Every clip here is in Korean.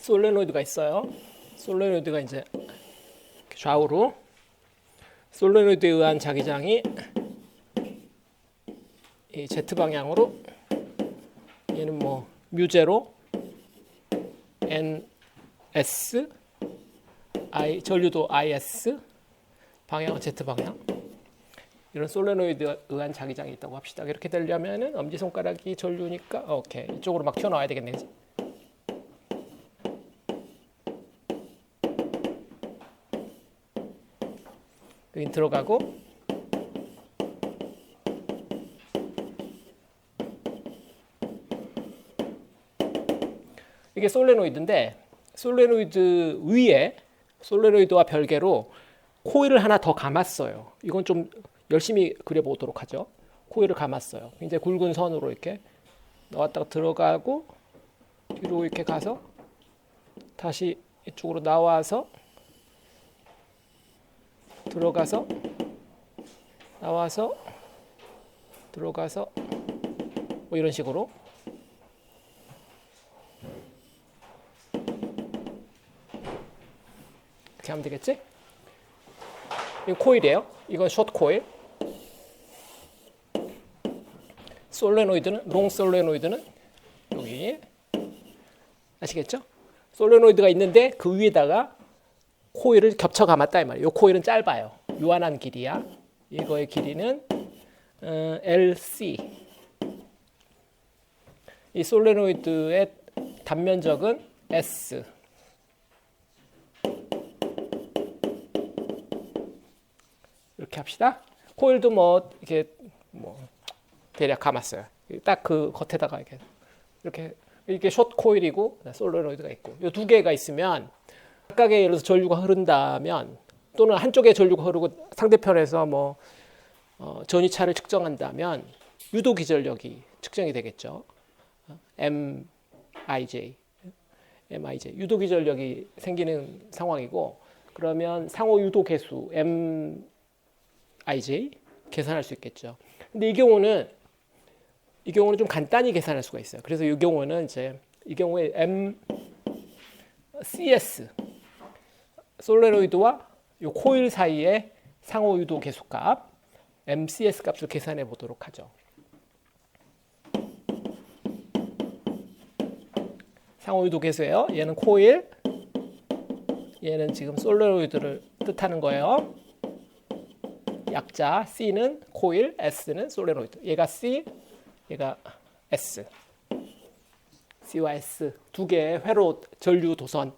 솔레노이드가 있어요. 솔레노이드가 이제 좌우로 솔레노이드에 의한 자기장이 이 Z 방향으로 얘는 뭐 뮤제로 NS I 전류도 IS 방향은 Z 방향 이런 솔레노이드에 의한 자기장이 있다고 합시다. 이렇게 되려면은 엄지손가락이 전류니까 오케이 이쪽으로 막 튀어나와야 되겠네. 그치? 여기 들어가고 이게 솔레노이드인데 솔레노이드 위에 솔레노이드와 별개로 코일을 하나 더 감았어요. 이건 좀 열심히 그려보도록 하죠. 코일을 감았어요. 이제 굵은 선으로 이렇게 나왔다가 들어가고 뒤로 이렇게 가서 다시 이쪽으로 나와서 들어가서 나와서 들어가서 뭐 이런 식으로 이렇게 하면 되겠지? 이건 코일이에요. 이건 숏 코일. 솔레노이드는 롱 솔레노이드는 여기 아시겠죠? 솔레노이드가 있는데 그 위에다가 코일을 겹쳐 감았다 이 말이에요. 이 코일은 짧아요. 유한한 길이야. 이거의 길이는 LC. 이 솔레노이드의 단면적은 S. 이렇게 합시다. 코일도 뭐 이렇게 뭐 대략 감았어요. 딱 그 겉에다가 이렇게 이게 숏 코일이고 솔레노이드가 있고 이 두 개가 있으면 각각의 예를 들어서 전류가 흐른다면 또는 한쪽에 전류가 흐르고 상대편에서 뭐 전위차를 측정한다면 유도 기전력이 측정이 되겠죠. MIJ 유도 기전력이 생기는 상황이고 그러면 상호 유도 계수 MIJ 계산할 수 있겠죠. 근데 이 경우는 좀 간단히 계산할 수가 있어요. 그래서 이 경우는 이제 이 경우에 MCS 솔레노이드와 이 코일 사이의 상호 유도 계수값 MCS 값을 계산해 보도록 하죠. 상호 유도 계수예요. 얘는 코일, 얘는 지금 솔레노이드를 뜻하는 거예요. 약자 C는 코일, S는 솔레노이드. 얘가 C, 얘가 S. C와 S 두 개의 회로 전류 도선,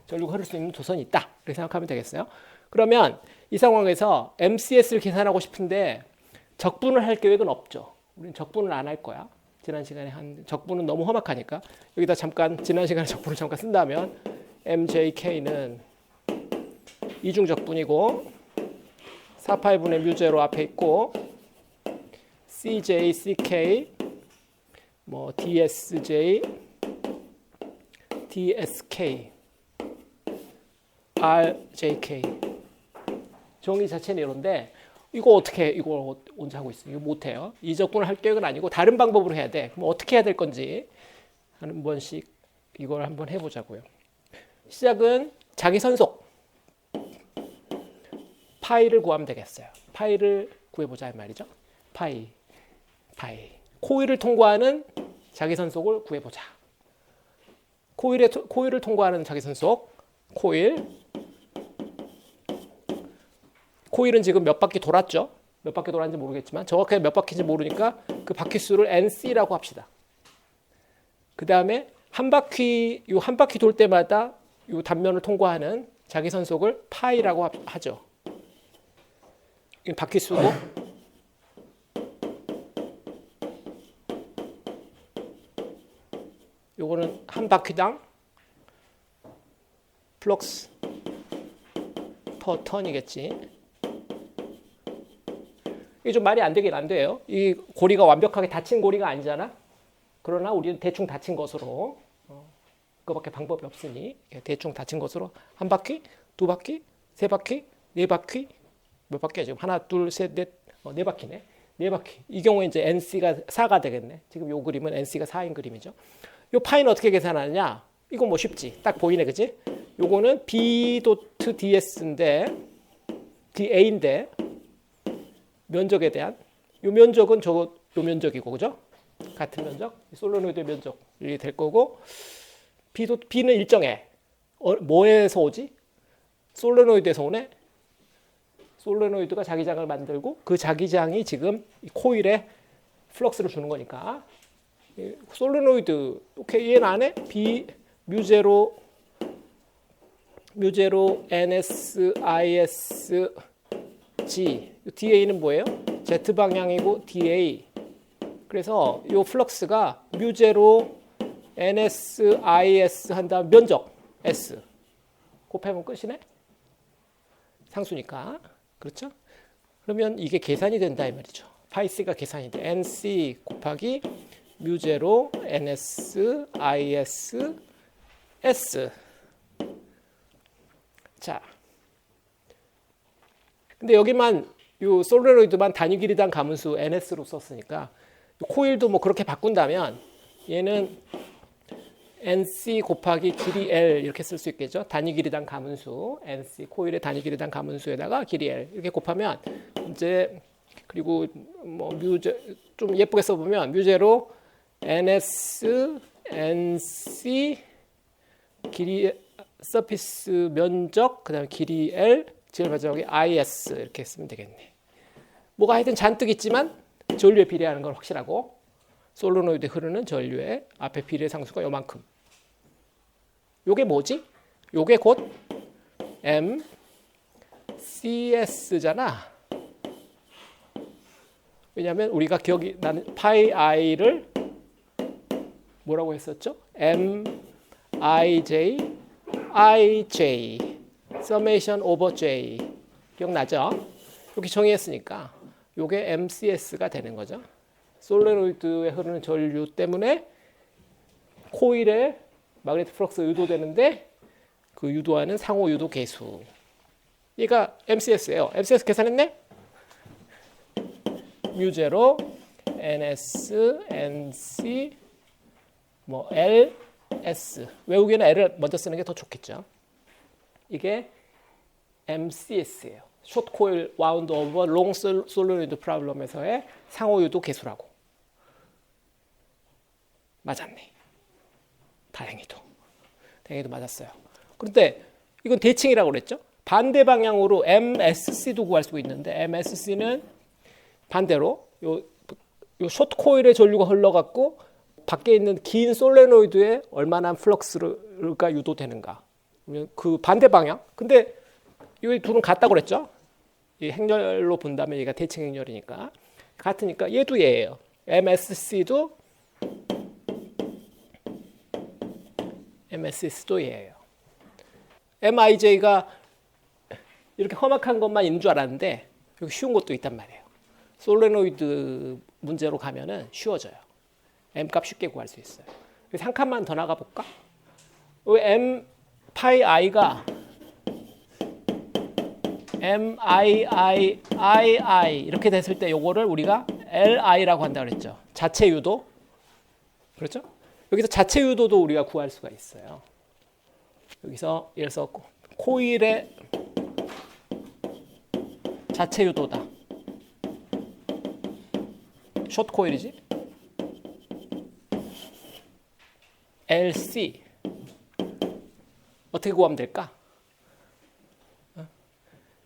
전류가 흐를 수 있는 도선이 있다. 그렇게 생각하면 되겠어요. 그러면 이 상황에서 MCS를 계산하고 싶은데 적분을 할 계획은 없죠. 우리는 적분을 안 할 거야. 지난 시간에 한 적분은 너무 험악하니까 여기다 잠깐 지난 시간에 적분을 잠깐 쓴다면 MJK는 이중 적분이고 4파이분의 뮤제로 앞에 있고 CJ, CK, 뭐 DSJ, DSK, RJK 정의 자체는 이런데 이걸 언제 하고 있어요? 이거 못해요. 이 적분을 할 계획은 아니고 다른 방법으로 해야 돼. 그럼 어떻게 해야 될 건지 한 번씩 이걸 한번 해보자고요. 시작은 자기선속 파이를 구하면 되겠어요. 파이를 구해보자 이 말이죠. 파이 코일을 통과하는 자기선속을 구해보자. 코일을 통과하는 자기선속 코일은 지금 몇 바퀴 돌았죠? 몇 바퀴 돌았는지 모르겠지만 정확하게 몇 바퀴인지 모르니까 그 바퀴수를 NC라고 합시다. 그 다음에 한 바퀴 돌 때마다 이 단면을 통과하는 자기선속을 파이라고 하죠. 이 바퀴수고 요거는 한 바퀴당 플럭스 퍼 턴이겠지. 이게 좀 말이 안 되긴 안 돼요. 이 고리가 완벽하게 닫힌 고리가 아니잖아. 그러나 우리는 대충 닫힌 것으로 그거밖에 방법이 없으니 대충 닫힌 것으로 한 바퀴, 두 바퀴, 세 바퀴, 네 바퀴 몇 바퀴야 지금 하나, 둘, 셋, 넷, 네 바퀴네. 네 바퀴. 이 경우에 이제 NC가 4가 되겠네. 지금 요 그림은 NC가 4인 그림이죠. 요 파이는 어떻게 계산하느냐? 이거 뭐 쉽지. 딱 보이네, 그지? 요거는 B 도트 DS인데, DA인데, 면적에 대한, 요 면적은 요 면적이고, 그죠? 같은 면적, 솔레노이드의 면적이 될 거고, B는 일정해. 뭐에서 오지? 솔레노이드에서 오네? 솔레노이드가 자기장을 만들고, 그 자기장이 지금 코일에 플럭스를 주는 거니까. 솔레노이드, 오케이, 얘는 안 해? B, 뮤제로 NS, IS, G. DA는 뭐예요? Z 방향이고 DA. 그래서 이 플럭스가 뮤제로 NS, IS 한 다음 면적 S. 곱하면 끝이네? 상수니까. 그렇죠? 그러면 이게 계산이 된다 이 말이죠. 파이C가 계산이 돼. NC 곱하기 뮤제로 NS, IS, S. 자. 근데 여기만 요 솔레노이드만 단위 길이당 가문수 NS로 썼으니까 코일도 뭐 그렇게 바꾼다면 얘는 NC 곱하기 길이 L 이렇게 쓸 수 있겠죠. 단위 길이당 가문수 NC 코일의 단위 길이당 가문수에다가 길이 L 이렇게 곱하면 이제 그리고 뭐 뮤제 좀 예쁘게 써보면 뮤제로 NS NC 길이 서피스 면적 그다음에 길이 L 제일 마지막에 IS 이렇게 쓰면 되겠네. 뭐가 하여튼 잔뜩 있지만 전류에 비례하는 건 확실하고 솔레노이드에 흐르는 전류의 앞에 비례 상수가 요만큼. 요게 뭐지? 요게 곧 MCS잖아. 왜냐하면 우리가 기억이 나는 파이 i를 뭐라고 했었죠? MIJ IJ 서메이션 오버 J 기억나죠? 이렇게 정의했으니까 요게 MCS가 되는 거죠. 솔레노이드에 흐르는 전류 때문에 코일에 마그네틱 플럭스가 유도되는데 그 유도하는 상호 유도 계수. 얘가 MCS예요. MCS 계산했네? 뮤제로 NS, NC, 뭐 L, S. 외우기에는 L을 먼저 쓰는 게 더 좋겠죠. 이게 MCS예요. 숏 코일 와운드 오버 롱 솔레노이드 프로블럼에서의 상호 유도 계수라고. 맞았네. 다행히도 맞았어요. 그런데 이건 대칭이라고 그랬죠. 반대 방향으로 MSC도 구할 수 있는데 MSC는 반대로 요 숏 코일의 전류가 흘러갔고 밖에 있는 긴 솔레노이드에 얼마나 플럭스가 유도되는가. 그 반대 방향. 근데 이 둘은 같다고 그랬죠. 이 행렬로 본다면 얘가 대칭 행렬이니까 같으니까 얘도 얘예요. MSC도 얘예요. MIJ가 이렇게 험악한 것만 있는 줄 알았는데 여기 쉬운 것도 있단 말이에요. 솔레노이드 문제로 가면은 쉬워져요. M 값 쉽게 구할 수 있어요. 그래서 한 칸만 더 나가 볼까? M 파이 i가 MII 이렇게 됐을 때 요거를 우리가 LI라고 한다 그랬죠. 자체 유도. 그렇죠? 여기서 자체 유도도 우리가 구할 수가 있어요. 여기서 예를 들어서 코일의 자체 유도다. 숏 코일이지. LC 어떻게 구하면 될까?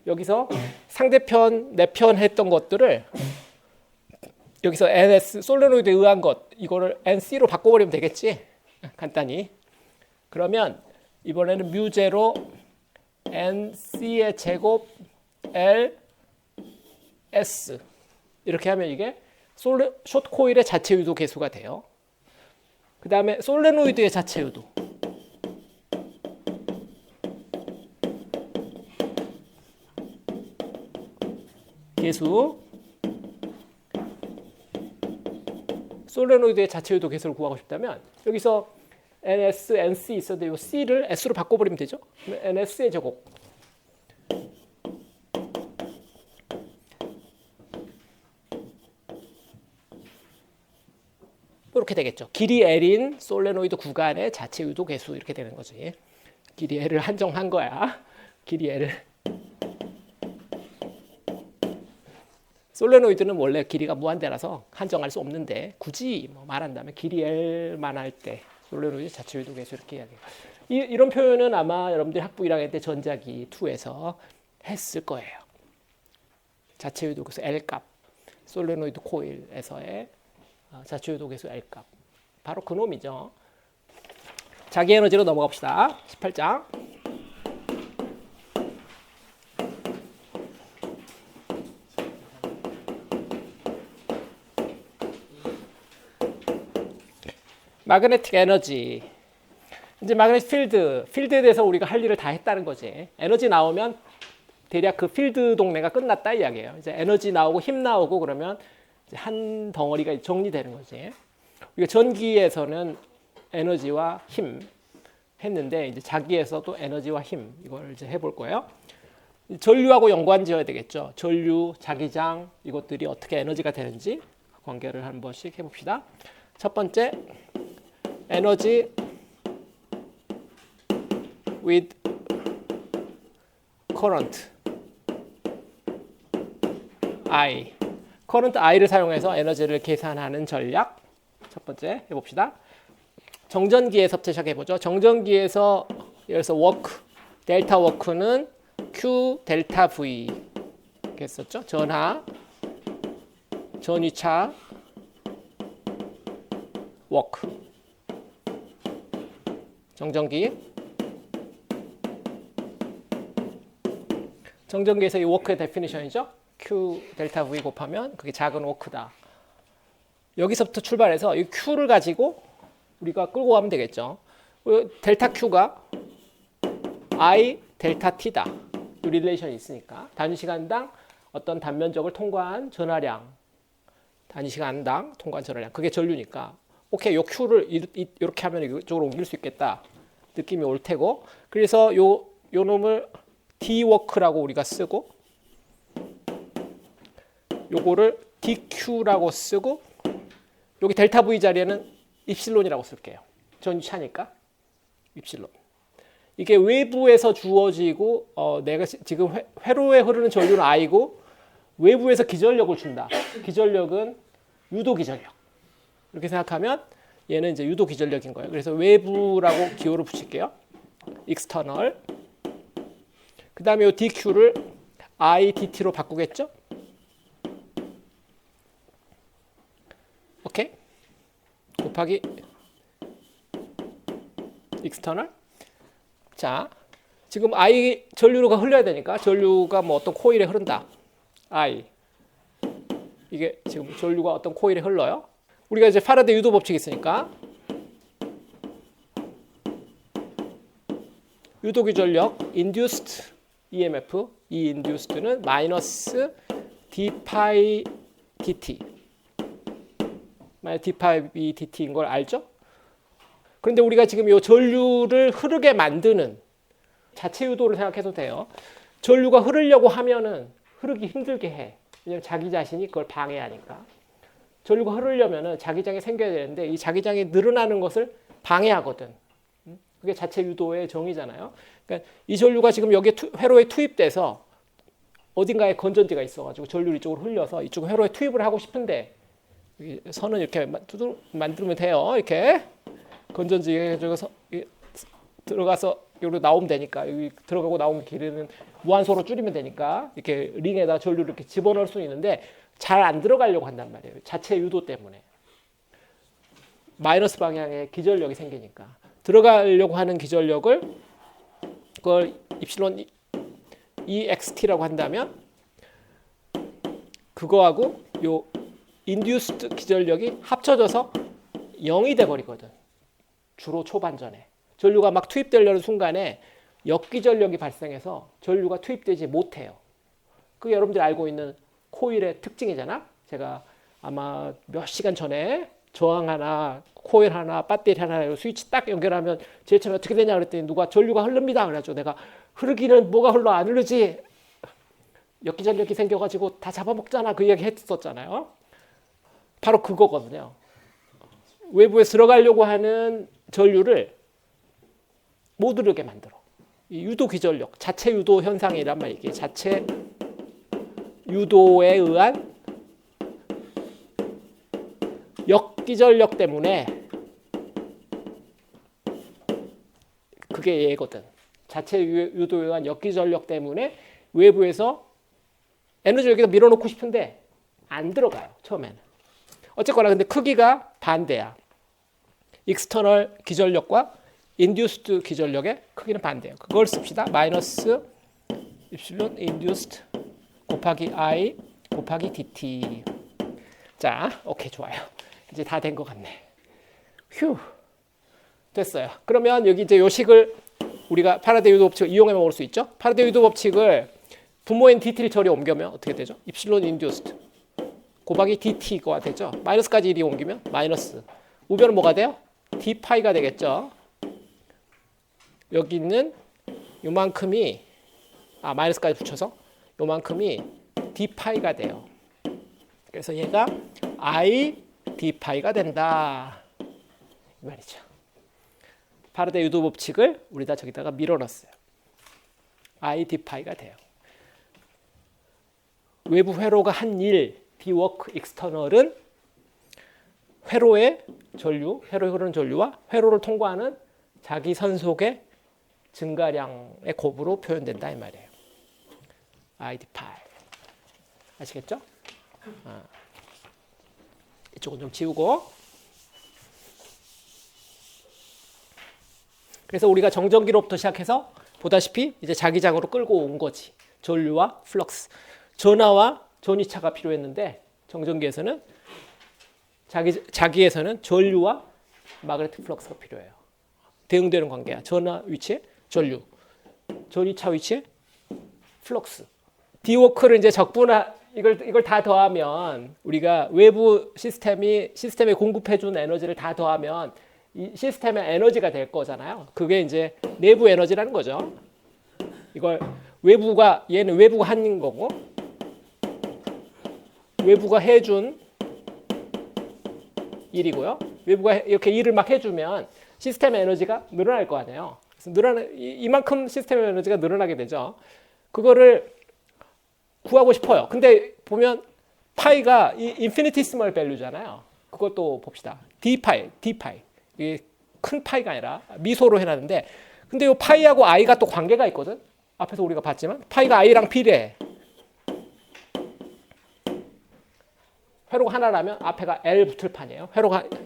여기서 상대편 내 편 했던 것들을 여기서 NS 솔레노이드에 의한 것 이거를 NC로 바꿔버리면 되겠지. 간단히. 그러면 이번에는 뮤제로 NC의 제곱 L S 이렇게 하면 이게 숏 코일의 자체 유도 계수가 돼요. 그 다음에 솔레노이드의 자체 유도. 계수. 솔레노이드의 자체 유도 계수를 구하고 싶다면 여기서 NS, NC 있었는데 이 C를 S로 바꿔버리면 되죠. NS의 제곱. 이렇게 되겠죠. 길이 L인 솔레노이드 구간의 자체 유도 계수 이렇게 되는 거지. 길이 L을 한정한 거야. 길이 L을. 솔레노이드는 원래 길이가 무한대라서 한정할 수 없는데 굳이 뭐 말한다면 길이 L만 할 때 솔레노이드 자체 유도 계수 이렇게 이야기해요. 이런 표현은 아마 여러분들이 학부 1학년 때 전자기 2에서 했을 거예요. 자체 유도 계수 L값, 솔레노이드 코일에서의 자체 유도 계수 L값. 바로 그 놈이죠. 자기 에너지로 넘어가 봅시다. 18장. 마그네틱 에너지. 이제 마그네틱 필드에 대해서 우리가 할 일을 다 했다는 거지. 에너지 나오면 대략 그 필드 동네가 끝났다 이야기예요. 이제 에너지 나오고 힘 나오고 그러면 이제 한 덩어리가 정리되는 거지. 우리가 전기에서는 에너지와 힘 했는데 이제 자기에서도 에너지와 힘 이걸 이제 해볼 거예요. 전류하고 연관 지어야 되겠죠. 전류, 자기장 이것들이 어떻게 에너지가 되는지 관계를 한 번씩 해봅시다. 첫 번째, 에너지 with current I. current I를 사용해서 에너지를 계산하는 전략. 첫 번째 해봅시다. 정전기에서부터 시작해보죠. 정전기에서 예를 들어서 워크, 델타 워크는 Q 델타 V 이렇게 했었죠. 전하, 전위차, 워크. 정전기에서 이 워크의 데피니션이죠. Q 델타 V 곱하면 그게 작은 워크다. 여기서부터 출발해서 이 Q를 가지고 우리가 끌고 가면 되겠죠. 델타 Q가 I 델타 T다. 이 릴레이션이 있으니까 단위 시간당 어떤 단면적을 통과한 전하량, 단위 시간당 통과한 전하량, 그게 전류니까 오케이, 요 Q를 이렇게 하면 이쪽으로 옮길 수 있겠다 느낌이 올 테고, 그래서 요 놈을 D워크라고 우리가 쓰고 요거를 DQ라고 쓰고 여기 델타 V 자리에는 입실론이라고 쓸게요. 전위차니까 입실론. 이게 외부에서 주어지고 내가 지금 회로에 흐르는 전류는 I고 외부에서 기전력을 준다. 기전력은 유도 기전력. 이렇게 생각하면 얘는 이제 유도 기전력인 거예요. 그래서 외부라고 기호를 붙일게요. external. 그 다음에 이 DQ를 IDT로 바꾸겠죠? 오케이? 곱하기 external. 자, 지금 I 전류가 흘러야 되니까 전류가 뭐 어떤 코일에 흐른다. I. 이게 지금 전류가 어떤 코일에 흘러요. 우리가 이제 파라데 유도 법칙이 있으니까 유도 기전력 induced EMF, 이 induced는 마이너스 d 파이 dt, d 파이 dt인 걸 알죠? 그런데 우리가 지금 이 전류를 흐르게 만드는 자체 유도를 생각해도 돼요. 전류가 흐르려고 하면은 흐르기 힘들게 해. 왜냐면 자기 자신이 그걸 방해하니까. 전류가 흐르려면은 자기장이 생겨야 되는데 이 자기장이 늘어나는 것을 방해하거든. 그게 자체 유도의 정의잖아요. 그러니까 이 전류가 지금 여기 회로에 투입돼서 어딘가에 건전지가 있어가지고 전류를 이쪽으로 흘려서 이쪽 회로에 투입을 하고 싶은데 선은 이렇게 만들면 돼요. 이렇게 건전지에 들어가서 여기로 나오면 되니까 여기 들어가고 나오는 길이는 무한소로 줄이면 되니까 이렇게 링에다 전류를 이렇게 집어넣을 수 있는데 잘 안 들어가려고 한단 말이에요. 자체 유도 때문에 마이너스 방향의 기전력이 생기니까 들어가려고 하는 기전력을 그걸 입실론 EXT라고 한다면 그거하고 요 인듀스드 기전력이 합쳐져서 0이 돼 버리거든. 주로 초반전에 전류가 막 투입되려는 순간에 역기전력이 발생해서 전류가 투입되지 못해요. 그게 여러분들이 알고 있는 코일의 특징이잖아. 제가 아마 몇 시간 전에 저항 하나, 코일 하나, 배터리 하나 스위치 딱 연결하면 제일 처음에 어떻게 되냐 그랬더니 누가 전류가 흐릅니다. 그래가지고 내가 흐르기는 뭐가 흘러 안 흐르지. 역기전력이 생겨가지고 다 잡아먹잖아. 그 이야기 했었잖아요. 바로 그거거든요. 외부에 들어가려고 하는 전류를 못 들어오게 만들어. 이 유도 기전력, 자체 유도 현상이란 말이지. 자체 유도에 의한 역기전력 때문에 그게 얘거든. 자체 유도에 의한 역기전력 때문에 외부에서 에너지를 여기다 밀어넣고 싶은데 안 들어가요. 처음에는. 어쨌거나 근데 크기가 반대야. 익스터널 기전력과 인듀스드 기전력의 크기는 반대예요. 그걸 씁시다. 마이너스 입실론 인듀스드 곱하기 I 곱하기 dt. 자, 오케이, 좋아요. 이제 다 된 것 같네. 휴, 됐어요. 그러면 여기 이제 요 식을 우리가 파라데이 유도 법칙을 이용해 먹을 수 있죠. 파라데이 유도 법칙을 분모인 dt를 저리 옮기면 어떻게 되죠? 입실론 인듀스드 곱하기 dt가 되죠. 마이너스까지 1이 옮기면 마이너스. 우변은 뭐가 돼요? d파이가 되겠죠. 여기 있는 요만큼이 마이너스까지 붙여서 요만큼이 d파이가 돼요. 그래서 얘가 I d파이가 된다 이 말이죠. 파라데이 유도 법칙을 우리가 저기다가 밀어넣었어요. I d파이가 돼요. 외부 회로가 한 일 d워크 익스터널은 회로의 전류, 회로에 흐르는 전류와 회로를 통과하는 자기 선속의 증가량의 곱으로 표현된다 이 말이에요. I d파이. 아시겠죠? 이쪽은 좀 지우고. 그래서 우리가 정전기로부터 시작해서 보다시피 이제 자기장으로 끌고 온 거지. 전류와 플럭스. 전하와 전이차가 필요했는데 정전기에서는 자기에서는 전류와 마그네틱 플럭스가 필요해요. 대응되는 관계야. 전하 위치에 전류, 전이차 위치에 플럭스. D워크를 이제 적분하 이걸 다 더하면 우리가 외부 시스템에 공급해준 에너지를 다 더하면 이 시스템의 에너지가 될 거잖아요. 그게 이제 내부 에너지라는 거죠. 이걸 얘는 외부가 한 거고 외부가 해준 일이고요. 외부가 이렇게 일을 막 해주면 시스템의 에너지가 늘어날 거 아니에요. 그래서 이만큼 시스템의 에너지가 늘어나게 되죠. 그거를 구하고 싶어요. 근데 보면 파이가 인피니티시멀 밸류잖아요. 그것도 봅시다. d파이. 이게 큰 파이가 아니라 미소로 해놨는데 근데 이 파이하고 i가 또 관계가 있거든. 앞에서 우리가 봤지만 파이가 i랑 비례해. 회로가 하나라면 앞에가 L 붙을 판이에요.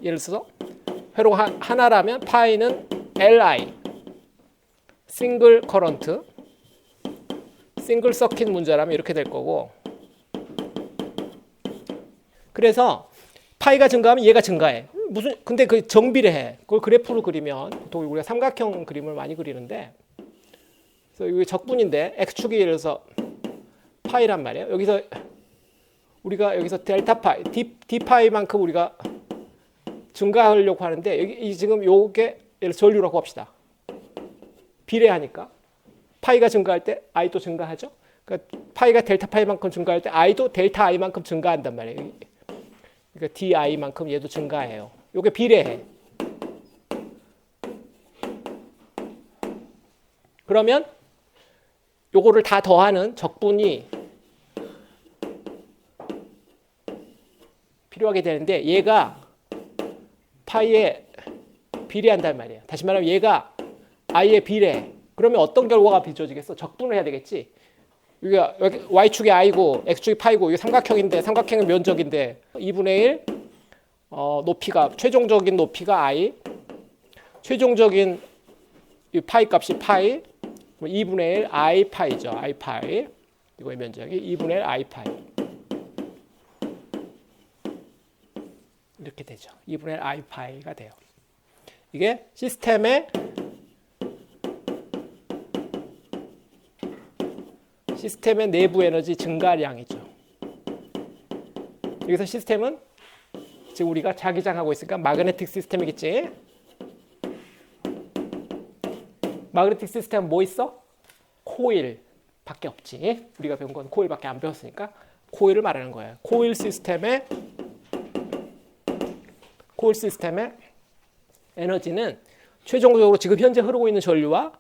예를 들어서 회로가 하나라면 파이는 Li 싱글 커런트 싱글 서킷 문제라면 이렇게 될 거고 그래서 파이가 증가하면 얘가 증가해. 근데 그 정비례해. 그걸 그래프로 그리면 보통 우리가 삼각형 그림을 많이 그리는데 그래서 이게 적분인데 x축이 예를 들어서 파이란 말이에요. 우리가 여기서 델타 파이, d파이만큼 우리가 증가하려고 하는데 여기 지금 요게 예를 전류라고 합시다. 비례하니까 파이가 증가할 때 i도 증가하죠. 그러니까 파이가 델타 파이만큼 증가할 때 i도 델타 i만큼 증가한단 말이에요. 그러니까 di만큼 얘도 증가해요. 요게 비례해. 그러면 요거를 다 더하는 적분이 필요하게 되는데 얘가 파이에 비례한단 말이에요. 다시 말하면 얘가 i에 비례해. 그러면 어떤 결과가 빚어지겠어? 적분을 해야 되겠지. 여기가 y축이 i고 x축이 파이고 이게 삼각형인데 삼각형의 면적인데 2분의 1 높이가 최종적인 높이가 i 최종적인 이 파이 값이 파이 2분의 1 i 파이죠. i 파이 이거의 면적이 2분의 1 i 파이 이렇게 되죠. 2분의 1 i 파이가 돼요. 이게 시스템의 내부 에너지 증가량이죠. 여기서 시스템은 지금 우리가 자기장하고 있으니까 마그네틱 시스템이겠지. 마그네틱 시스템은 뭐 있어? 코일 밖에 없지. 우리가 배운 건 코일밖에 안 배웠으니까 코일을 말하는 거예요. 코일 코일 시스템의 에너지는 최종적으로 지금 현재 흐르고 있는 전류와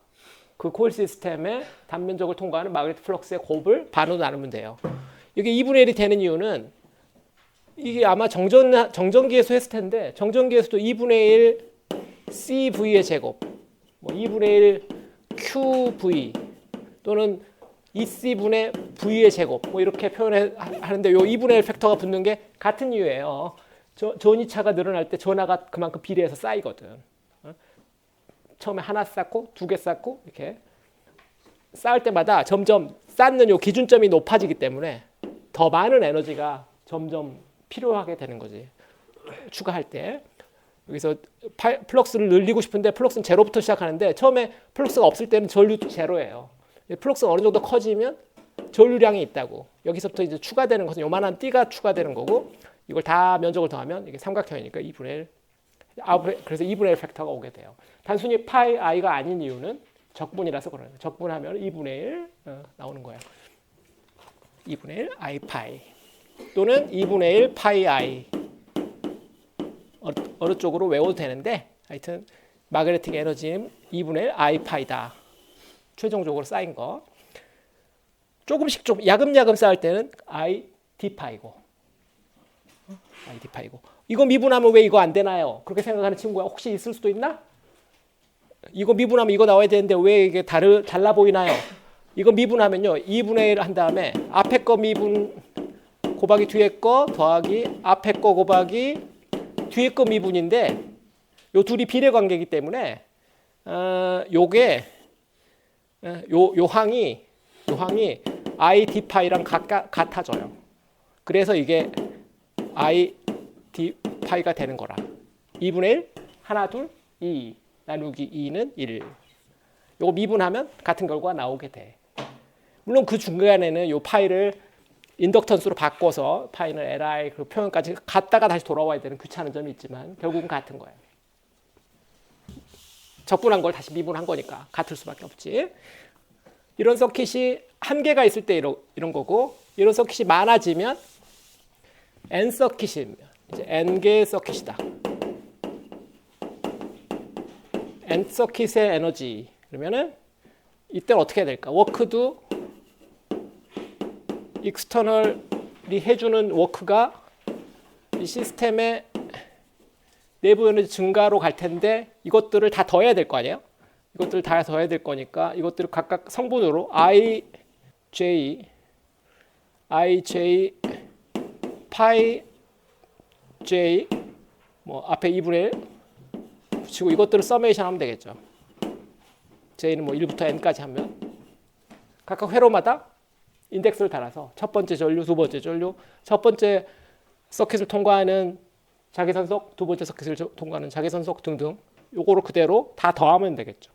그 코일 시스템의 단면적을 통과하는 마그네틱 플럭스의 곱을 반으로 나누면 돼요. 이게 2분의 1이 되는 이유는 이게 아마 정전기에서 했을 텐데 정전기에서도 2분의 1 CV의 제곱, 뭐 2분의 1 QV 또는 EC분의 V의 제곱 뭐 이렇게 표현하는데 요 2분의 1 팩터가 붙는 게 같은 이유예요. 전이차가 늘어날 때 전하가 그만큼 비례해서 쌓이거든. 처음에 하나 쌓고 두 개 쌓고 이렇게 쌓을 때마다 점점 쌓는 요 기준점이 높아지기 때문에 더 많은 에너지가 점점 필요하게 되는 거지. 추가할 때. 여기서 플럭스를 늘리고 싶은데 플럭스는 제로부터 시작하는데 처음에 플럭스가 없을 때는 전류도 제로예요. 플럭스가 어느 정도 커지면 전류량이 있다고. 여기서부터 이제 추가되는 것은 요만한 띠가 추가되는 거고 이걸 다 면적을 더하면 이게 삼각형이니까 2분의 1. 그래서 2분의 1 팩터가 오게 돼요. 단순히 파이 i가 아닌 이유는 적분이라서 그래요. 적분하면 2분의 1 나오는 거예요. 2분의 1 i 파이 또는 2분의 1 파이 i 어느 쪽으로 외워도 되는데 하여튼 마그네틱 에너지는 2분의 1 i 파이다. 최종적으로 쌓인 거. 조금씩 좀 야금야금 쌓을 때는 i d 파이고. i d 파이고. 이거 미분하면 왜 이거 안 되나요? 그렇게 생각하는 친구가 혹시 있을 수도 있나? 이거 미분하면 이거 나와야 되는데 왜 이게 달라 보이나요? 이거 미분하면요. 2분의 1 한 다음에 앞에 거 미분 곱하기 뒤에 거 더하기 앞에 거 곱하기 뒤에 거 미분인데 요 둘이 비례 관계이기 때문에 요게 요 항이 i d 파이랑 같아져요. 그래서 이게 i d 파이가 되는 거라. 2분의 1 하나 둘 2 나누기 2는 1. 요거 미분하면 같은 결과가 나오게 돼. 물론 그 중간에는 요 파이를 인덕턴스로 바꿔서 파이는 li 그 표현까지 갔다가 다시 돌아와야 되는 귀찮은 점이 있지만 결국은 같은 거예요. 적분한 걸 다시 미분한 거니까 같을 수밖에 없지. 이런 서킷이 한 개가 있을 때 이런 거고 이런 서킷이 많아지면 n 서킷이면 이제 n 개의 서킷이다. n 서킷의 에너지 그러면은 이때는 어떻게 해야 될까? 워크도 익스터널이 해주는 워크가 이 시스템의 내부 에너지 증가로 갈 텐데 이것들을 다 더해야 될 거 아니에요? 이것들을 다 더해야 될 거니까 이것들을 각각 성분으로 ij, 파이 j 뭐 앞에 2분의 1 붙이고 이것들을 서메이션 하면 되겠죠. j는 뭐 1부터 n까지 하면 각각 회로마다 인덱스를 달아서 첫 번째 전류, 두 번째 전류, 첫 번째 서킷을 통과하는 자기선속, 두 번째 서킷을 통과하는 자기선속 등등 요거를 그대로 다 더하면 되겠죠.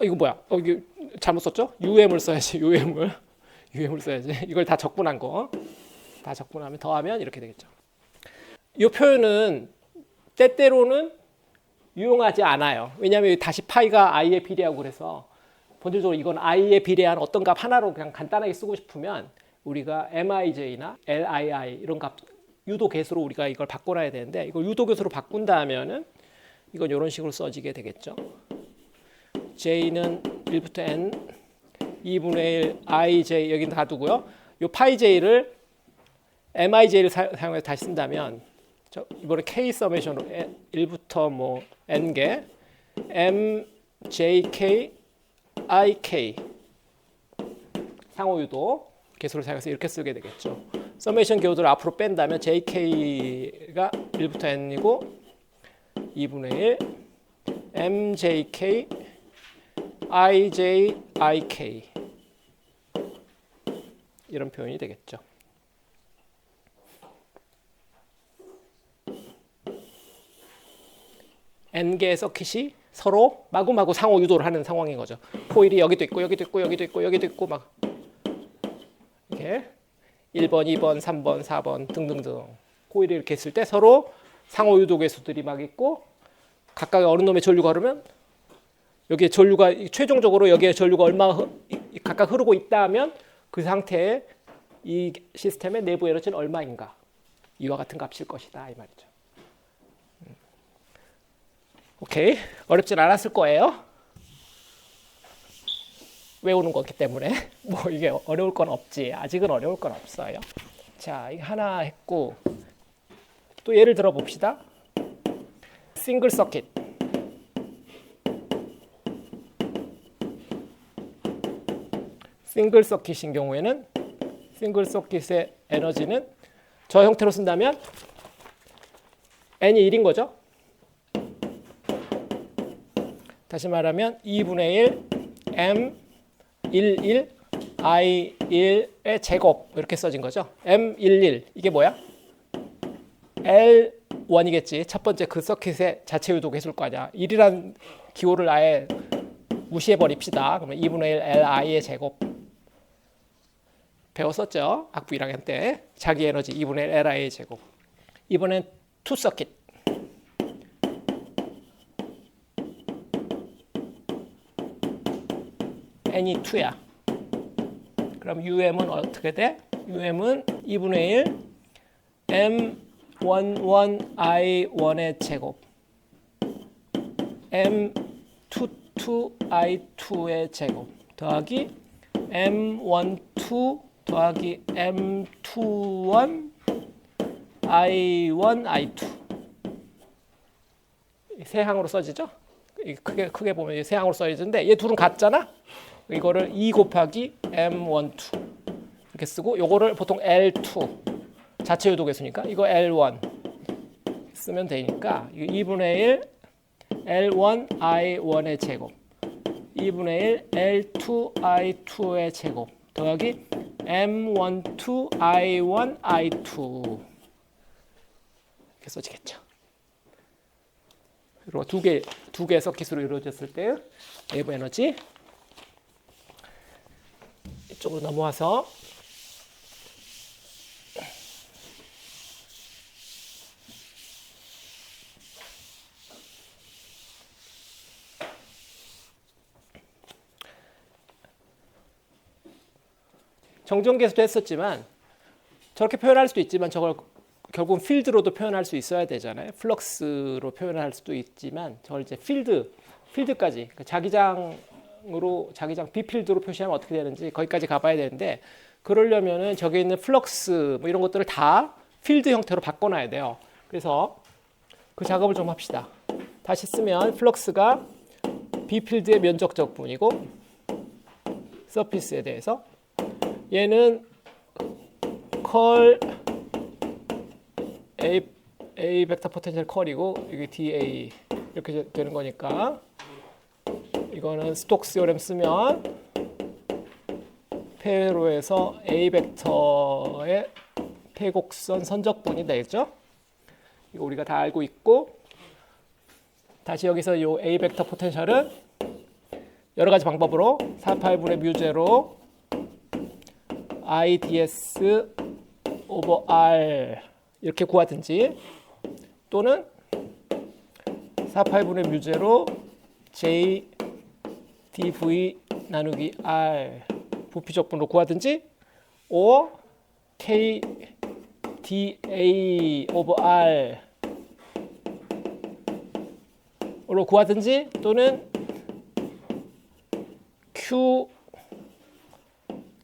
이거 뭐야? 이게 잘못 썼죠? UM을 써야지. UM을 써야지. 이걸 다 적분한 거. 다 적분하면 더하면 이렇게 되겠죠. 이 표현은 때때로는 유용하지 않아요. 왜냐하면 다시 파이가 i에 비례하고 그래서 본질적으로 이건 i에 비례한 어떤 값 하나로 그냥 간단하게 쓰고 싶으면 우리가 mij나 lii 이런 값 유도 계수로 우리가 이걸 바꿔놔야 되는데 이걸 유도 계수로 바꾼다면은 이건 이런 식으로 써지게 되겠죠. j는 1부터 n 2분의 1 ij 여기는 다 두고요. 요 파이 j를 mij를 사용해서 다시 쓴다면 이번에 k 서메이션으로 1부터 뭐 n개 mjk ik 상호유도 계수를 사용해서 이렇게 쓰게 되겠죠. 서메이션 기호들을 앞으로 뺀다면 jk가 1부터 n이고 2분의 1 mjk ij ik 이런 표현이 되겠죠. n개의 서킷이 서로 마구마구 상호 유도를 하는 상황인 거죠. 코일이 여기도 있고 여기도 있고 여기도 있고 여기도 있고 막 이렇게 1번, 2번, 3번, 4번 등등등 코일이 이렇게 있을 때 서로 상호 유도 계수들이 막 있고 각각 어느 놈의 전류가 흐르면 여기에 전류가 최종적으로 여기에 전류가 얼마 각각 흐르고 있다 하면 그 상태에 이 시스템의 내부 에너지는 얼마인가 이와 같은 값일 것이다 이 말이죠. 오케이, 어렵진 않았을 거예요. 외우는 거기 때문에 뭐 이게 어려울 건 없지. 아직은 어려울 건 없어요. 자, 이거 하나 했고 또 예를 들어 봅시다. 싱글 서킷. 싱글 서킷인 경우에는 싱글 서킷의 에너지는 저 형태로 쓴다면 n이 1인 거죠. 다시 말하면 2분의 1 m 11 i 1의 제곱 이렇게 써진 거죠. m 11 이게 뭐야? L1이겠지. 첫 번째 그 서킷의 자체 유도 개수일 거 아니야. 1이란 기호를 아예 무시해 버립시다. 그러면 2분의 1 Li의 제곱 배웠었죠. 학부 1학년 때 자기 에너지 2분의 1 Li의 제곱. 이번엔 투 서킷. n이 2야. 그럼 um은 어떻게 돼? um은 2분의 1 m11 i1의 제곱 m22 i2의 제곱 더하기 m12 더하기 m21 i1 i2 세 항으로 써지죠? 크게 보면 세 항으로 써지는데 얘 둘은 같잖아? 이거를 2 곱하기 m12 이렇게 쓰고 요거를 보통 L2 자체 유도 개수니까 이거 L1 쓰면 되니까 2분의 1 L1 I1의 제곱 2분의 1 L2 I2의 제곱 더하기 M12 I1 I2 이렇게 써지겠죠. 그리고 두 개의 서킷으로 이루어졌을 때 내부 에너지 이쪽으로 넘어와서 정전계수도 했었지만 저렇게 표현할 수도 있지만 저걸 결국은 필드로도 표현할 수 있어야 되잖아요. 플럭스로 표현할 수도 있지만 저걸 이제 필드까지 그러니까 자기장 B필드로 표시하면 어떻게 되는지 거기까지 가봐야 되는데 그러려면은 저기 있는 플럭스 뭐 이런 것들을 다 필드 형태로 바꿔놔야 돼요. 그래서 그 작업을 좀 합시다. 다시 쓰면 플럭스가 B필드의 면적적 분이고 서피스에 대해서 얘는 컬 A 벡터 포텐셜 컬이고 이게 DA 이렇게 되는 거니까 이거는 스톡스 티오렘 쓰면 폐로에서 A 벡터의 폐곡선 선적분이 되겠죠? 이거 우리가 다 알고 있고 다시 여기서 이 A 벡터 포텐셜은 여러 가지 방법으로 4파이분의 뮤제로 IDS 오버 R 이렇게 구하든지 또는 4파이분의 뮤제로 J dV 나누기 R 부피적분으로 구하든지 or K dA 오버 R로 구하든지 또는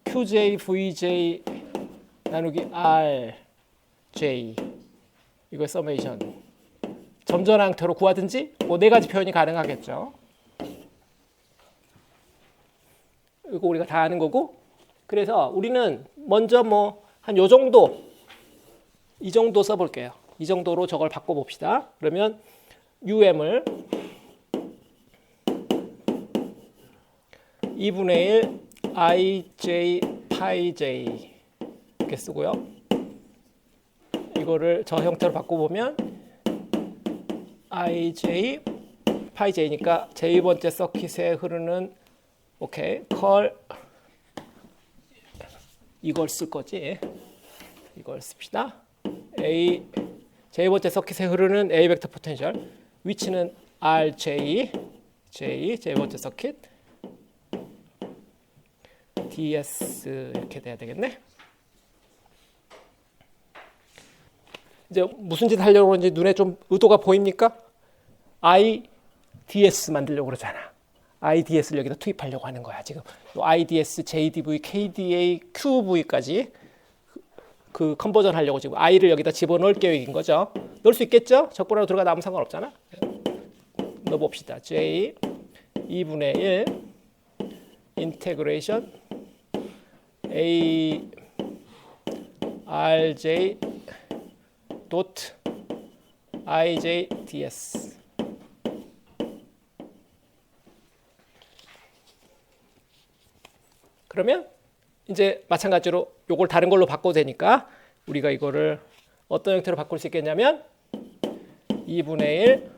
QJ VJ 나누기 RJ 이거 서메이션 점전한 형태로 구하든지 뭐 네 가지 표현이 가능하겠죠. 이거 우리가 다 아는 거고 그래서 우리는 먼저 뭐 한 요 정도 이 정도 써볼게요. 이 정도로 저걸 바꿔봅시다. 그러면 UM을 2분의 1 IJ 파이 J 이렇게 쓰고요. 이거를 저 형태로 바꿔보면 IJ 파이 J니까 제2번째 서킷에 흐르는 오케이 컬 이걸 쓸 거지. 이걸 씁시다. A 제2번째 서킷에 흐르는 A 벡터 포텐셜 위치는 RJ 제2번째 서킷 DS 이렇게 돼야 되겠네. 이제 무슨 짓 하려고 그러는지 눈에 좀 의도가 보입니까? IDS 만들려고 그러잖아. IDS를 여기다 투입하려고 하는 거야. 지금 IDS, JDV, KDA, QV까지 그 컨버전 하려고 지금 I를 여기다 집어넣을 계획인 거죠. 넣을 수 있겠죠? 적분하로 들어가도 아무 상관없잖아. 넣어봅시다. J 2분의 1 인테그레이션 A RJ dot IJ DS 그러면 이제 마찬가지로 요걸 다른 걸로 바꿔도 되니까 우리가 이거를 어떤 형태로 바꿀 수 있겠냐면 2분의 1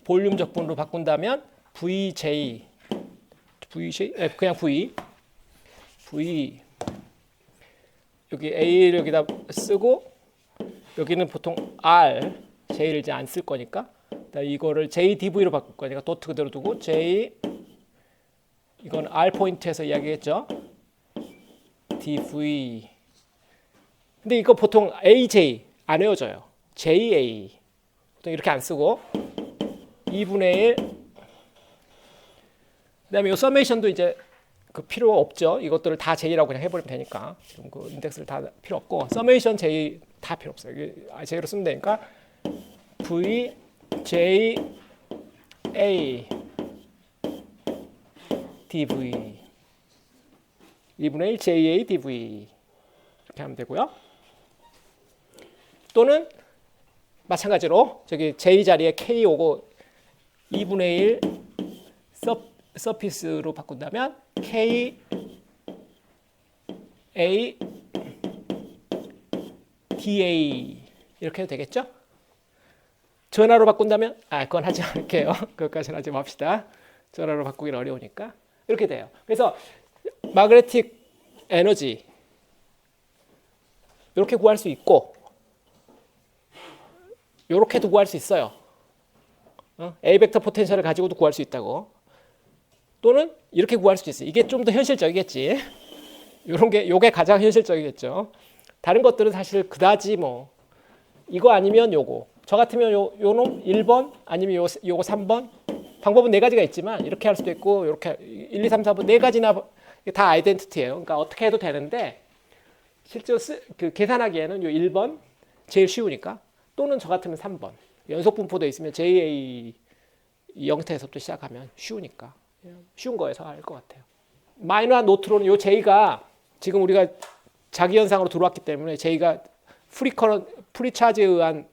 볼륨 적분으로 바꾼다면 VJ 그냥 V 여기 A를 여기다 쓰고 여기는 보통 R J를 이제 안 쓸 거니까 이거를 JDV로 바꿀 거니까 도트 그대로 두고 J 이건 R 포인트에서 이야기했죠. DV. 근데 이거 보통 AJ 안 외워져요. JA. 보통 이렇게 안 쓰고 2분의 1. 그다음에 이 서메이션도 이제 그 필요 없죠. 이것들을 다 J라고 그냥 해버리면 되니까. 지금 그 인덱스를 다 필요 없고 서메이션 J 다 필요 없어요. J로 쓰면 되니까 V J A DV 2분의 1 JA DV 이렇게 하면 되고요. 또는 마찬가지로 저기 J 자리에 K 오고 2분의 1 서피스로 바꾼다면 K A DA 이렇게 해도 되겠죠? 전화로 바꾼다면 그건 하지 않을게요. 그것까지는 하지 맙시다. 전화로 바꾸기는 어려우니까 이렇게 돼요. 그래서 마그네틱 에너지 이렇게 구할 수 있고 이렇게도 구할 수 있어요. A 벡터 포텐셜을 가지고도 구할 수 있다고. 또는 이렇게 구할 수 있어요. 이게 좀 더 현실적이겠지. 요게 가장 현실적이겠죠. 다른 것들은 사실 그다지 뭐 이거 아니면 요거. 저 같으면 요놈 1번 아니면 요거 3번. 방법은 네 가지가 있지만 이렇게 할 수도 있고 이렇게 1, 2, 3, 4번 네 가지나 다 아이덴티티예요. 그러니까 어떻게 해도 되는데 실제로 그 계산하기에는 요 1번 제일 쉬우니까 또는 저 같으면 3번. 연속 분포도 있으면 JA 이 형태에서부터 시작하면 쉬우니까 쉬운 거에서 알 것 같아요. 마이너한 노트로는 요 J가 지금 우리가 자기 현상으로 들어왔기 때문에 J가 프리 차지에 의한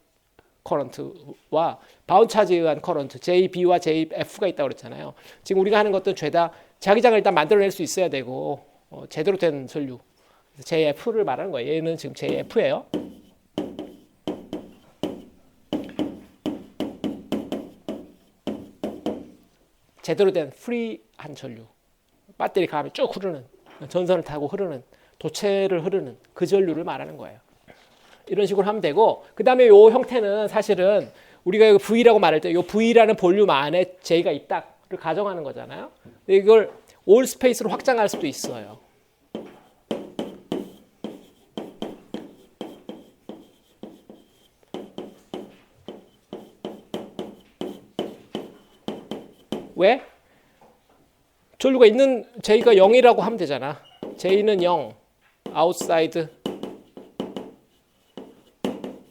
커런트와 바운드 차지에 의한 커런트 JB와 JF가 있다고 그랬잖아요. 지금 우리가 하는 것도 죄다 자기장을 일단 만들어낼 수 있어야 되고 제대로 된 전류 JF를 말하는 거예요. 얘는 지금 JF예요. 제대로 된 프리한 전류 배터리 감이 쭉 흐르는 전선을 타고 흐르는 도체를 흐르는 그 전류를 말하는 거예요. 이런 식으로 하면 되고 그 다음에 요 형태는 사실은 우리가 V라고 말할 때 요 V라는 볼륨 안에 J가 있다를 가정하는 거잖아요. 근데 이걸 올 스페이스로 확장할 수도 있어요. 왜? 전류가 있는 J가 0이라고 하면 되잖아. J는 0, 아웃사이드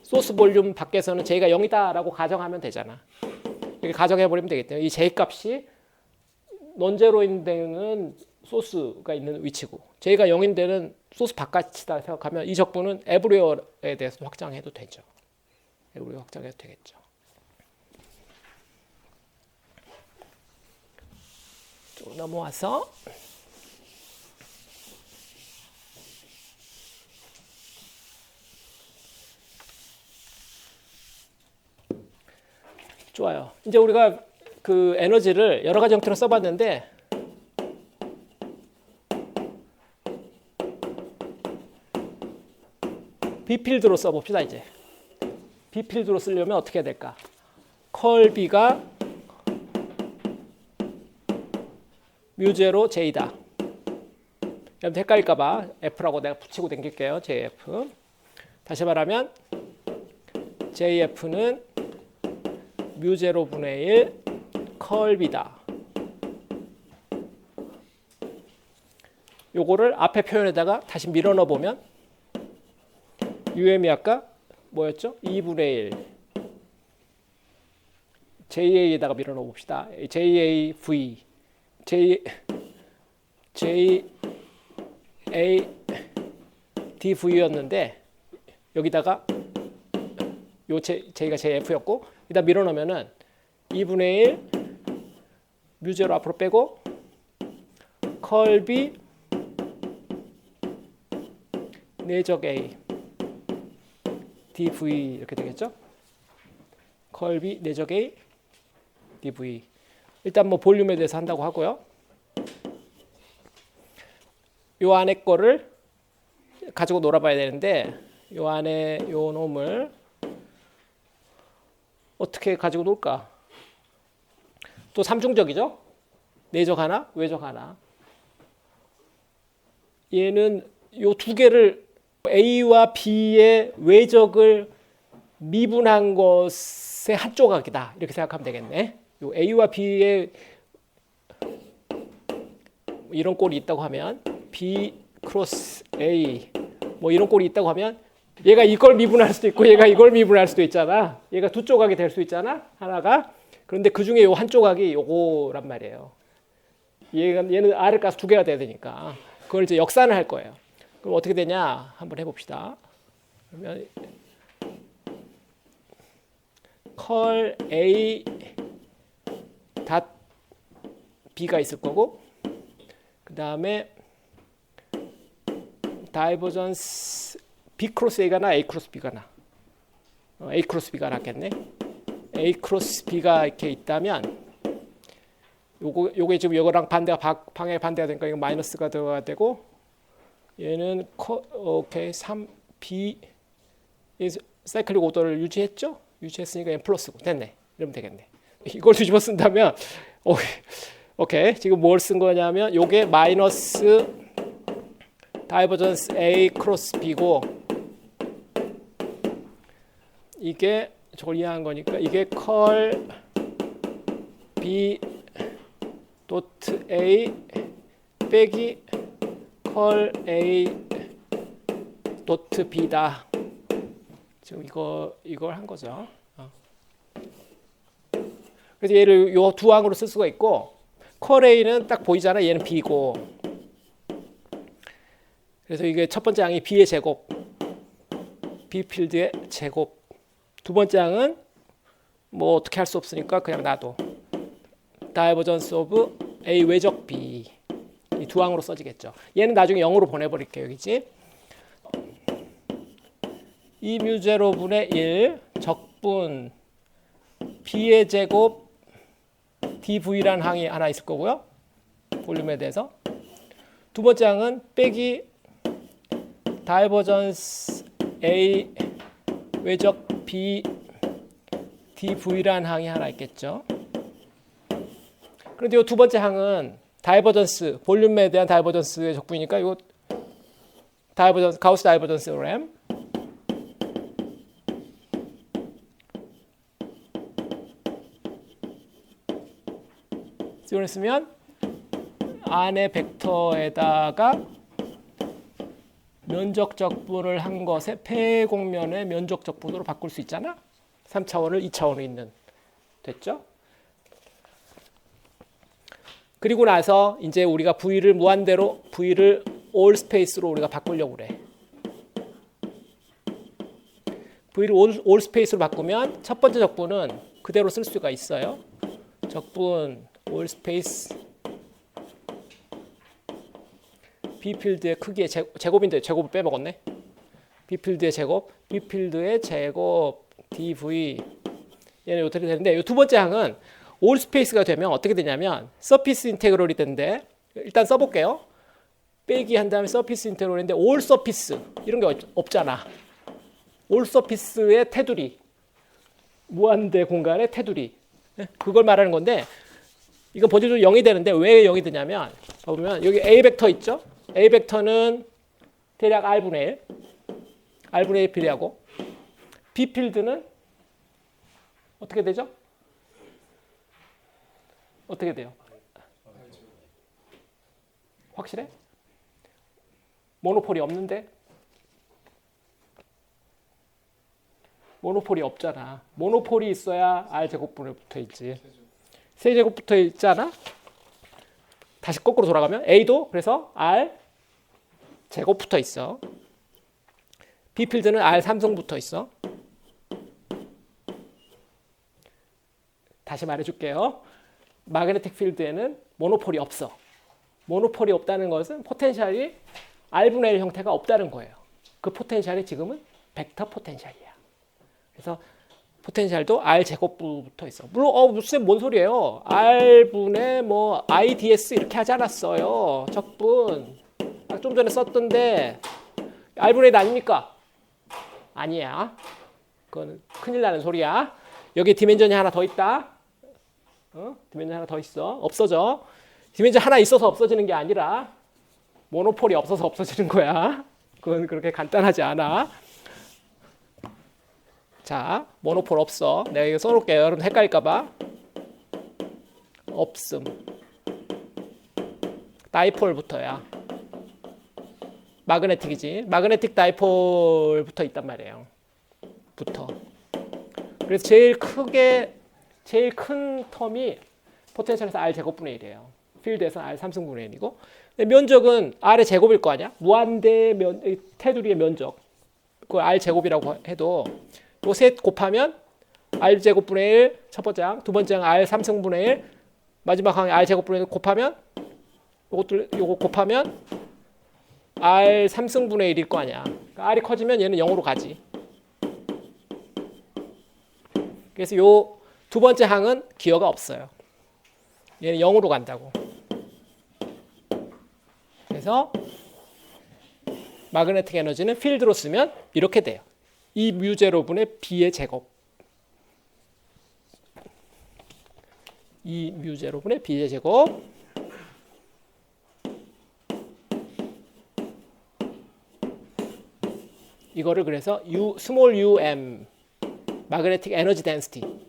소스 볼륨 밖에서는 J가 0이다라고 가정하면 되잖아. 이렇게 가정해버리면 되겠대요. 이 J 값이 논제로인 데는 소스가 있는 위치고 J가 0인 데는 소스 바깥이다 생각하면 이 적분은 에브리어에 대해서 확장해도 되죠. 에브리어 확장해도 되겠죠. 쭉 넘어와서 좋아요. 이제 우리가 그 에너지를 여러 가지 형태로 써봤는데 B필드로 써봅시다. 이제 B필드로 쓰려면 어떻게 해야 될까? 컬 B가 뮤제로 J다. 여러분 헷갈릴까봐 F라고 내가 붙이고 댕길게요. JF. 다시 말하면 JF는 뮤0분의 1 컬B다. 요거를 앞에 표현에다가 다시 밀어넣어 보면 UM이 아까 뭐였죠? 2분의 1 JA에다가 밀어넣어 봅시다. JAV JADV였는데 여기다가 요 J가 JF였고 여기다 밀어넣으면은 2분의 1 뮤0 앞으로 빼고 컬B 내적 A dV 이렇게 되겠죠? 컬비 내적 A dV. 일단 뭐 볼륨에 대해서 한다고 하고요. 요 안에 거를 가지고 놀아봐야 되는데 요 안에 요 놈을 어떻게 가지고 놀까? 또 삼중적이죠? 내적 하나, 외적 하나. 얘는 요 두 개를 A와 B의 외적을 미분한 것의 한 조각이다. 이렇게 생각하면 되겠네. 요 A와 B의 이런 꼴이 있다고 하면 B 크로스 A 뭐 이런 꼴이 있다고 하면 얘가 이걸 미분할 수도 있고 얘가 이걸 미분할 수도 있잖아. 얘가 두 조각이 될 수 있잖아. 하나가. 그런데 그 중에 요 한 조각이 요거란 말이에요. 얘는 R을 까서 두 개가 돼야 되니까 그걸 이제 역산을 할 거예요. 그럼 어떻게 되냐? 한번 해봅시다. 그러면 컬 A 닷 B가 있을 거고 그 다음에 다이버전스 B 크로스 A가 나 A 크로스 B가 나 A 크로스 B가 낫겠네. A 크로스 B가 이렇게 있다면 요게 지금 이거랑 방향 반대가 되니까 이거 마이너스가 들어가야 되고 얘는 오케이 3B 사이클릭 오더를 유지했죠? 유지했으니까 n 플러스고 됐네. 이러면 되겠네. 이걸 뒤집어 쓴다면 오케이 지금 뭘 쓴 거냐면 요게 마이너스 다이버전스 A 크로스 B고 이게 저걸 이해한 거니까 이게 컬 B 도트 A 빼기 컬 A 도트 B다. 지금 이걸 한 거죠. 그래서 얘를 요 두 항으로 쓸 수가 있고 컬 A는 딱 보이잖아. 얘는 B고. 그래서 이게 첫 번째 항이 B의 제곱, B 필드의 제곱. 두 번째 항은 뭐 어떻게 할 수 없으니까 그냥 놔둬. 다이버전스 오브 A 외적 B. 이 두 항으로 써지겠죠. 얘는 나중에 0으로 보내버릴게요. 여기지. 2뮤0분의 1 적분 B의 제곱 dV라는 항이 하나 있을 거고요. 볼륨에 대해서. 두 번째 항은 빼기 다이버전스 A 외적 B dV라는 항이 하나 있겠죠. 그런데 이 두 번째 항은 다이버전스, 볼륨에 대한 다이버전스의 적분이니까 이거 다이버전스, 가우스 다이버전스 램 이걸 쓰면 안의 벡터에다가 면적 적분을 한 것의 폐곡면의 면적 적분으로 바꿀 수 있잖아. 3차원을 2차원으로 있는. 됐죠? 그리고 나서 이제 우리가 V를 무한대로 V를 all space로 우리가 바꾸려고 그래. V를 all space로 바꾸면 첫 번째 적분은 그대로 쓸 수가 있어요. 적분 all space B 필드의 크기의 제곱인데 제곱을 빼먹었네. B 필드의 제곱, B 필드의 제곱 dV 얘는 어떻게 되는데 이 두 번째 항은 올 스페이스가 되면 어떻게 되냐면 서피스 인테그럴이 되는데 일단 써볼게요. 빼기 한 다음에 서피스 인테그럴인데 올 서피스 이런 게 없잖아. 올 서피스의 테두리 무한대 공간의 테두리 그걸 말하는 건데 이거 본질적으로 0이 되는데 왜 0이 되냐면 보면 여기 A 벡터 있죠? A 벡터는 대략 R분의 1 R분의 1 비례하고 B 필드는 어떻게 되죠? 어떻게 돼요? 확실해? 모노폴이 없는데? 모노폴이 없잖아. 모노폴이 있어야 R제곱분에 붙어있지. 세제곱 붙어있잖아? 다시 거꾸로 돌아가면 A도 그래서 R제곱 붙어있어. B 필드는 R3승 붙어있어. 다시 말해줄게요. 마그네틱 필드에는 모노폴이 없어. 모노폴이 없다는 것은 포텐셜이 R분의 1 형태가 없다는 거예요. 그 포텐셜이 지금은 벡터 포텐셜이야. 그래서 포텐셜도 R제곱부터 있어. 물론 무슨 뭔 소리예요. R분의 뭐 IDS 이렇게 하지 않았어요. 적분. 좀 전에 썼던데 R분의 1 아닙니까? 아니야. 그건 큰일 나는 소리야. 여기 디멘전이 하나 더 있다. 디멘전 하나 더 있어. 없어져. 디멘전 하나 있어서 없어지는 게 아니라 모노폴이 없어서 없어지는 거야. 그건 그렇게 간단하지 않아. 자, 모노폴 없어. 내가 이거 써놓을게요. 여러분 헷갈릴까봐. 없음. 다이폴부터야. 마그네틱이지. 마그네틱 다이폴 붙어 있단 말이에요. 붙어. 그래서 제일 큰 텀이 포텐셜에서 R 제곱분의 1이에요. 필드에서 R 3승분의 1이고 면적은 R의 제곱일 거 아니야? 무한대 테두리의 면적. 그걸 R 제곱이라고 해도 요 셋 곱하면 R 제곱분의 1 첫 번째 항, 두 번째 항 R 3승분의 1, 마지막 항 R 제곱분의 1 곱하면 요거 곱하면 R 3승분의 1일 거 아니야. 그러니까 R이 커지면 얘는 0으로 가지. 그래서 요 두 번째 항은 기여가 없어요. 얘는 0으로 간다고. 그래서 마그네틱 에너지는 필드로 쓰면 이렇게 돼요. 이 뮤제로분의 B의 제곱. 이 뮤제로분의 B의 제곱. 이거를 그래서 스몰 um 마그네틱 에너지 덴시티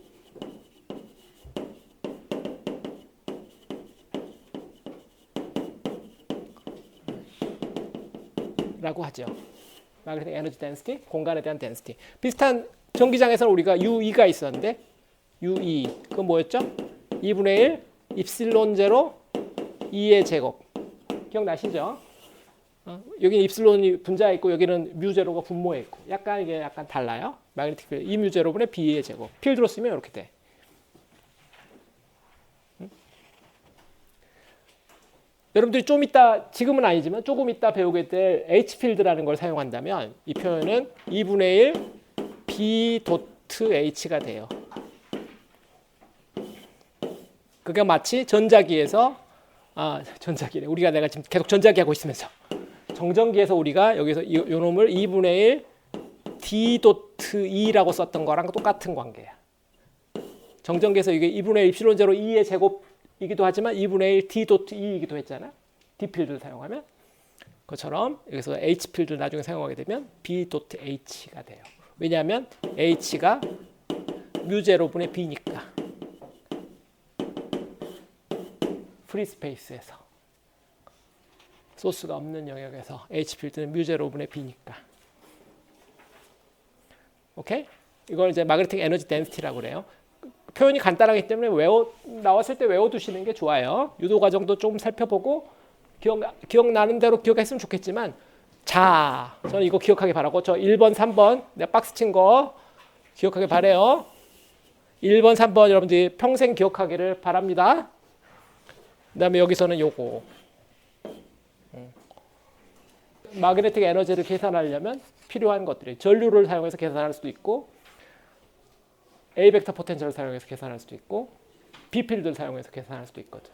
라고 하죠. 마그네틱 에너지 덴시티, 공간에 대한 덴시티. 비슷한 전기장에서는 우리가 UE가 있었는데 UE 그건 뭐였죠? 2분의 1 입실론 제로 E의 제곱. 기억나시죠? 여기는 입실론이 분자에 있고 여기는 뮤 제로가 분모에 있고 이게 약간 달라요. 마그네틱 필드 E 뮤 제로분의 B의 제곱. 필드로 쓰면 이렇게 돼. 여러분들이 좀 이따 지금은 아니지만 조금 이따 배우게 될 H 필드라는 걸 사용한다면 이 표현은 2분의 1 B 도트 H가 돼요. 그게 마치 전자기에서 전자기래. 내가 지금 계속 전자기 하고 있으면서 정전기에서 우리가 여기서 요 놈을 2분의 1 D 도트 E라고 썼던 거랑 똑같은 관계야. 정전기에서 이게 2분의 1 입실론 제로 E의 제곱이기도 하지만 2분의 1 D 도트 E이기도 했잖아. D 필드를 사용하면 그것처럼 여기서 H 필드를 나중에 사용하게 되면 B 도트 H가 돼요. 왜냐하면 H가 뮤 제로분의 B니까. 프리 스페이스에서 소스가 없는 영역에서 H 필드는 뮤 제로분의 B니까. 오케이? 이걸 이제 마그네틱 에너지 덴시티라고 그래요. 표현이 간단하기 때문에 나왔을 때 외워두시는 게 좋아요. 유도 과정도 좀 살펴보고 기억나는 대로 기억했으면 좋겠지만 자, 저는 이거 기억하기 바라고 저 1번, 3번 내가 박스 친 거 기억하기 바래요. 1번, 3번 여러분들이 평생 기억하기를 바랍니다. 그 다음에 여기서는 요거 마그네틱 에너지를 계산하려면 필요한 것들이 전류를 사용해서 계산할 수도 있고 A 벡터 포텐셜을 사용해서 계산할 수도 있고 B 필드를 사용해서 계산할 수도 있거든.